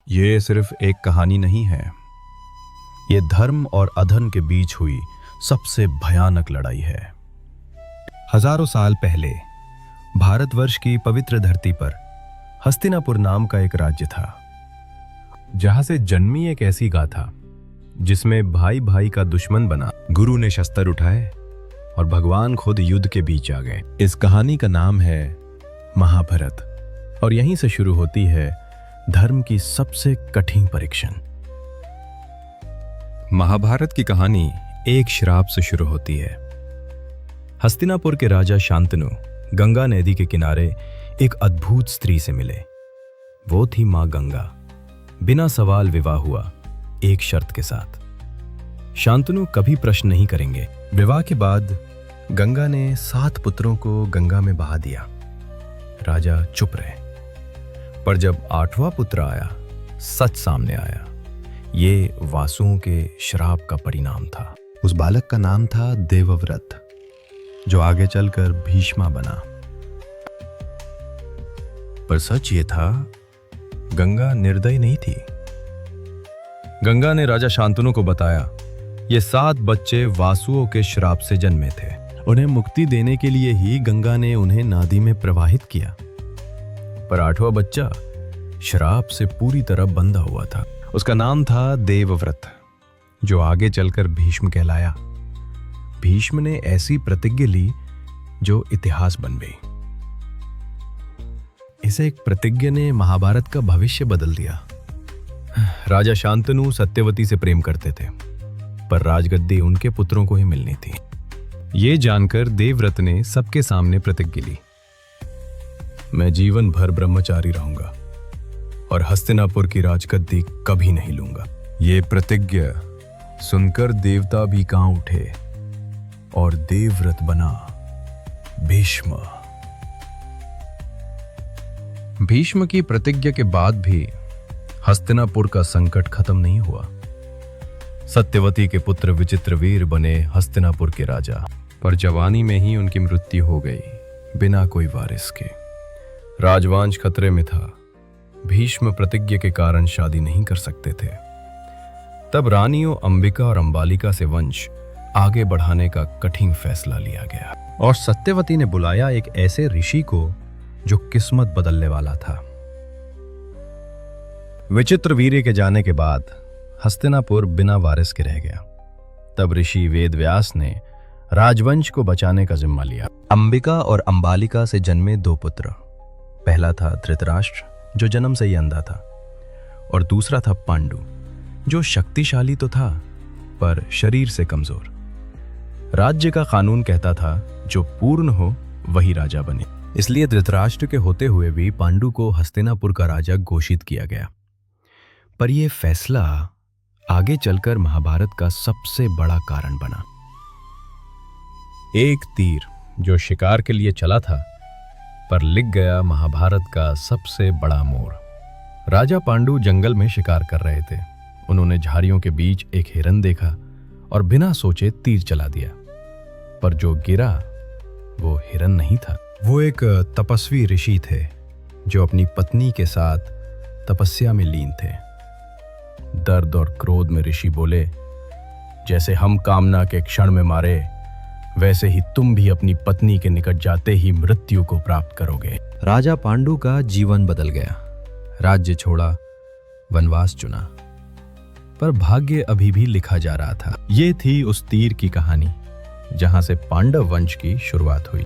ये सिर्फ एक कहानी नहीं है, ये धर्म और अधर्म के बीच हुई सबसे भयानक लड़ाई है। हजारों साल पहले भारतवर्ष की पवित्र धरती पर हस्तिनापुर नाम का एक राज्य था, जहां से जन्मी एक ऐसी गाथा जिसमें भाई भाई का दुश्मन बना। गुरु ने शस्त्र उठाए और भगवान खुद युद्ध के बीच आ गए। इस कहानी का नाम है महाभारत, और यहीं से शुरू होती है धर्म की सबसे कठिन परीक्षण। महाभारत की कहानी एक श्राप से शुरू होती है। हस्तिनापुर के राजा शांतनु गंगा नदी के किनारे एक अद्भुत स्त्री से मिले। वो थी मां गंगा। बिना सवाल विवाह हुआ, एक शर्त के साथ। शांतनु कभी प्रश्न नहीं करेंगे। विवाह के बाद गंगा ने 7 पुत्रों को गंगा में बहा दिया। राजा चुप रहे, पर जब 8वां पुत्र आया, सच सामने आया। ये वासुओं के श्राप का परिणाम था। उस बालक का नाम था देवव्रत, जो आगे चलकर भीष्मा बना। पर सच ये था, गंगा निर्दयी नहीं थी। गंगा ने राजा शांतनु को बताया, ये 7 बच्चे वासुओं के श्राप से जन्मे थे। उन्हें मुक्ति देने के लिए ही गंगा ने उन्हें नदी में प्रवाहित किया। पर 8वां बच्चा श्राप से पूरी तरह बंधा हुआ था। उसका नाम था देवव्रत, जो आगे चलकर भीष्म कहलाया। भीष्म ने ऐसी प्रतिज्ञा ली जो इतिहास बन गई। इसे एक प्रतिज्ञा ने महाभारत का भविष्य बदल दिया। राजा शांतनु सत्यवती से प्रेम करते थे, पर राजगद्दी उनके पुत्रों को ही मिलनी थी। ये जानकर देवव्रत ने सबके सामने प्रतिज्ञा ली, मैं जीवन भर ब्रह्मचारी रहूंगा और हस्तिनापुर की राजगद्दी कभी नहीं लूंगा। ये प्रतिज्ञा सुनकर देवता भी कांप उठे और देवव्रत बना भीष्म। भीष्म की प्रतिज्ञा के बाद भी हस्तिनापुर का संकट खत्म नहीं हुआ। सत्यवती के पुत्र विचित्रवीर बने हस्तिनापुर के राजा, पर जवानी में ही उनकी मृत्यु हो गई, बिना कोई वारिस के। राजवंश खतरे में था। भीष्म प्रतिज्ञा के कारण शादी नहीं कर सकते थे। तब रानियों अंबिका और अंबालिका से वंश आगे बढ़ाने का कठिन फैसला लिया गया, और सत्यवती ने बुलाया एक ऐसे ऋषि को जो किस्मत बदलने वाला था। विचित्रवीर्य के जाने के बाद हस्तिनापुर बिना वारिस के रह गया। तब ऋषि वेदव्यास ने राजवंश को बचाने का जिम्मा लिया। अंबिका और अंबालिका से जन्मे 2 पुत्र। पहला था धृतराष्ट्र, जो जन्म से ही अंधा था, और दूसरा था पांडु, जो शक्तिशाली तो था पर शरीर से कमजोर। राज्य का कानून कहता था, जो पूर्ण हो वही राजा बने। इसलिए धृतराष्ट्र के होते हुए भी पांडु को हस्तिनापुर का राजा घोषित किया गया। पर यह फैसला आगे चलकर महाभारत का सबसे बड़ा कारण बना। एक तीर जो शिकार के लिए चला था, पर लिख गया महाभारत का सबसे बड़ा मोड़। राजा पांडु जंगल में शिकार कर रहे थे। उन्होंने झाड़ियों के बीच एक हिरन देखा और बिना सोचे तीर चला दिया, पर जो गिरा वो हिरन नहीं था। वो एक तपस्वी ऋषि थे, जो अपनी पत्नी के साथ तपस्या में लीन थे। दर्द और क्रोध में ऋषि बोले, जैसे हम कामना के क्षण में मारे, वैसे ही तुम भी अपनी पत्नी के निकट जाते ही मृत्यु को प्राप्त करोगे। राजा पांडु का जीवन बदल गया। राज्य छोड़ा, वनवास चुना, पर भाग्य अभी भी लिखा जा रहा था। ये थी उस तीर की कहानी जहां से पांडव वंश की शुरुआत हुई।